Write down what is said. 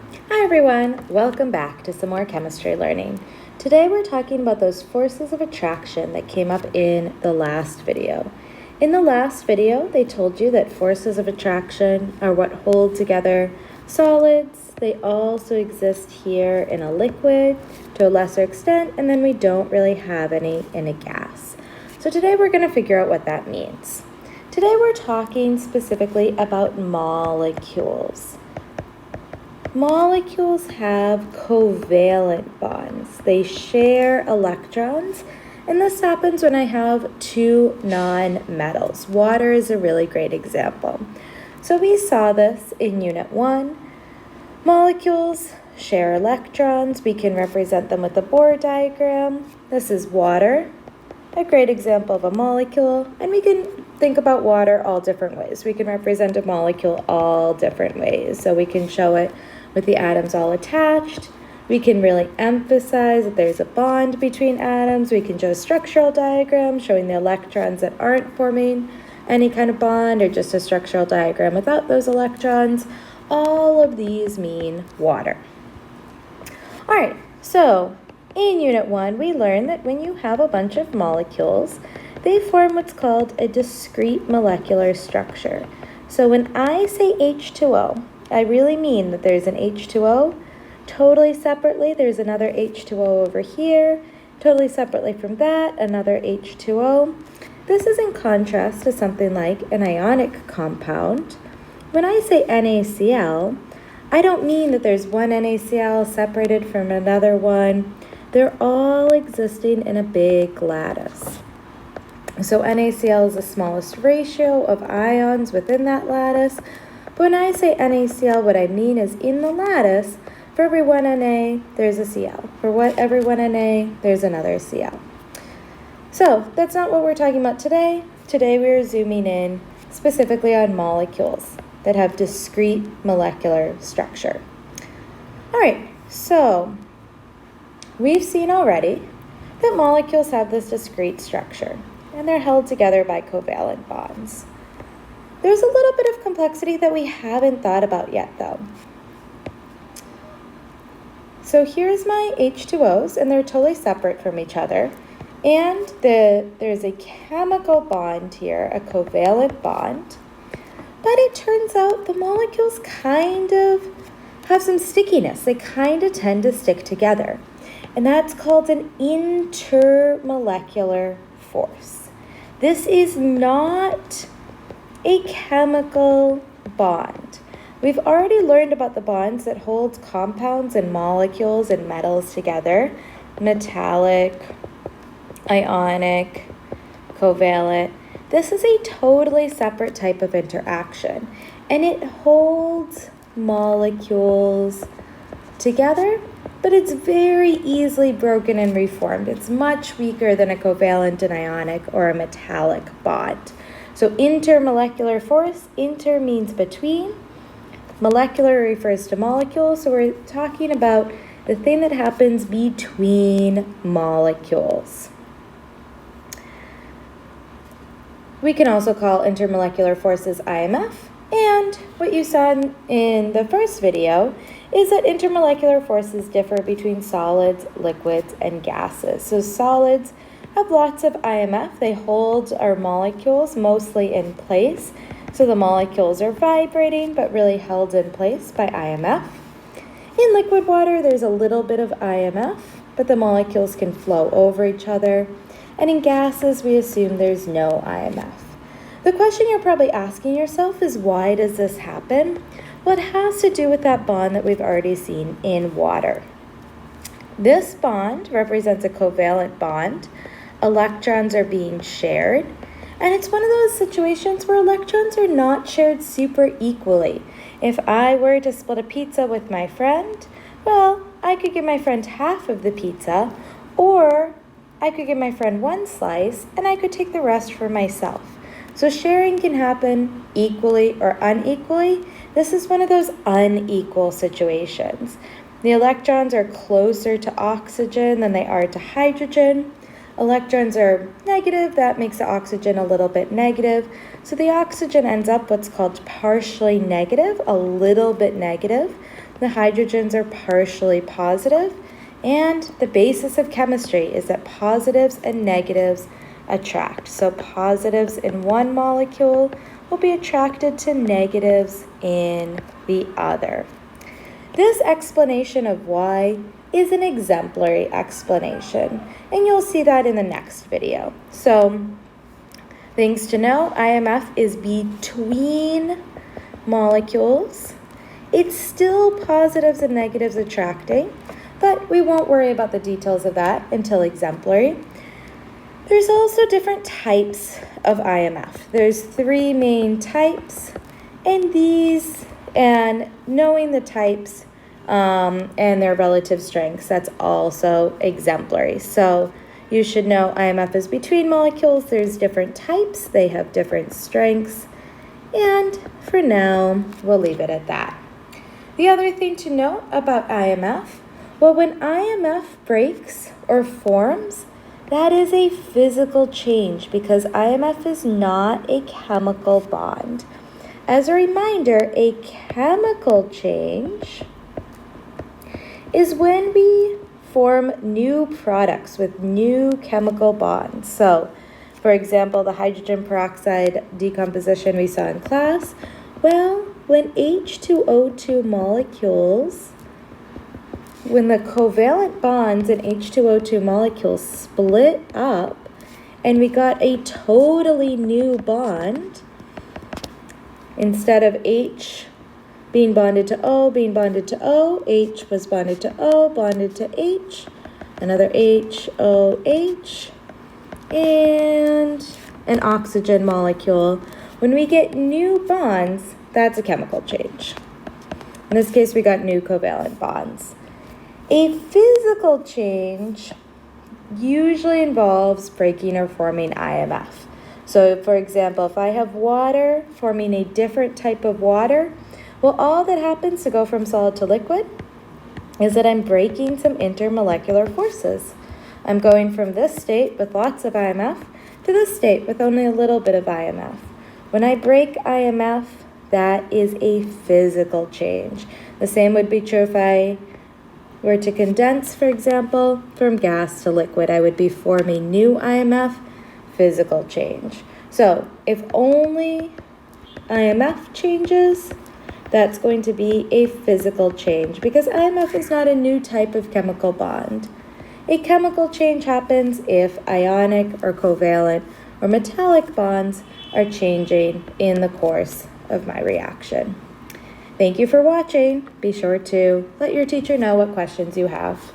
Hi everyone, welcome back to some more chemistry learning. Today we're talking about those forces of attraction that came up in the last video. In the last video, they told you that forces of attraction are what hold together solids. They also exist here in a liquid to a lesser extent, and then we don't really have any in a gas. So today we're going to figure out what that means. Today we're talking specifically about molecules. Molecules have covalent bonds. They share electrons, and this happens when I have two non-metals. Water is a really great example. So we saw this in Unit 1. Molecules share electrons. We can represent them with a Bohr diagram. This is water, a great example of a molecule, and we can think about water all different ways. We can represent a molecule all different ways. So we can show it with the atoms all attached. We can really emphasize that there's a bond between atoms. We can show a structural diagram showing the electrons that aren't forming any kind of bond, or just a structural diagram without those electrons. All of these mean water. All right, so in Unit 1, we learned that when you have a bunch of molecules, they form what's called a discrete molecular structure. So when I say H2O, I really mean that there's an H2O. Totally separately, there's another H2O over here. Totally separately from that, another H2O. This is in contrast to something like an ionic compound. When I say NaCl, I don't mean that there's one NaCl separated from another one. They're all existing in a big lattice. So NaCl is the smallest ratio of ions within that lattice. But when I say NaCl, what I mean is in the lattice, for every one Na, there's a Cl. For every one Na, there's another Cl. So that's not what we're talking about today. Today we're zooming in specifically on molecules that have discrete molecular structure. All right, so we've seen already that molecules have this discrete structure, and they're held together by covalent bonds. There's a little bit of complexity that we haven't thought about yet, though. So here's my H2Os, and they're totally separate from each other. And there's a chemical bond here, a covalent bond. But it turns out the molecules kind of have some stickiness. They kind of tend to stick together. And that's called an intermolecular force. This is not a chemical bond. We've already learned about the bonds that hold compounds and molecules and metals together: metallic, ionic, covalent. This is a totally separate type of interaction, and it holds molecules together, but it's very easily broken and reformed. It's much weaker than a covalent, an ionic, or a metallic bond. So intermolecular force, inter means between. Molecular refers to molecules, so we're talking about the thing that happens between molecules. We can also call intermolecular forces IMF, and what you saw in the first video is that intermolecular forces differ between solids, liquids, and gases. So solids have lots of IMF. They hold our molecules mostly in place. So the molecules are vibrating, but really held in place by IMF. In liquid water, there's a little bit of IMF, but the molecules can flow over each other. And in gases, we assume there's no IMF. The question you're probably asking yourself is, why does this happen? Well, it has to do with that bond that we've already seen in water. This bond represents a covalent bond. Electrons are being shared. And it's one of those situations where electrons are not shared super equally. If I were to split a pizza with my friend, well, I could give my friend half of the pizza, or I could give my friend one slice, and I could take the rest for myself. So sharing can happen equally or unequally. This is one of those unequal situations. The electrons are closer to oxygen than they are to hydrogen. Electrons are negative, that makes the oxygen a little bit negative. So the oxygen ends up what's called partially negative, a little bit negative. The hydrogens are partially positive, and the basis of chemistry is that positives and negatives attract. So positives in one molecule will be attracted to negatives in the other. This explanation of why is an exemplary explanation, and you'll see that in the next video. So, things to know, IMF is between molecules. It's still positives and negatives attracting, but we won't worry about the details of that until exemplary. There's also different types of IMF. There's 3 main types, and knowing the types and their relative strengths, that's also exemplary. So you should know IMF is between molecules. There's different types. They have different strengths. And for now, we'll leave it at that. The other thing to note about IMF, well, when IMF breaks or forms, that is a physical change because IMF is not a chemical bond. As a reminder, a chemical change is when we form new products with new chemical bonds. So, for example, the hydrogen peroxide decomposition we saw in class, well, when H2O2 molecules, when the covalent bonds in H2O2 molecules split up and we got a totally new bond, instead of H being bonded to O, being bonded to O, H was bonded to O, bonded to H, another H, O, H, and an oxygen molecule. When we get new bonds, that's a chemical change. In this case, we got new covalent bonds. A physical change usually involves breaking or forming IMF. So, for example, if I have water forming a different type of water, well, all that happens to go from solid to liquid is that I'm breaking some intermolecular forces. I'm going from this state with lots of IMF to this state with only a little bit of IMF. When I break IMF, that is a physical change. The same would be true if I were to condense, for example, from gas to liquid. I would be forming new IMF, physical change. So if only IMF changes, that's going to be a physical change because IMF is not a new type of chemical bond. A chemical change happens if ionic or covalent or metallic bonds are changing in the course of my reaction. Thank you for watching. Be sure to let your teacher know what questions you have.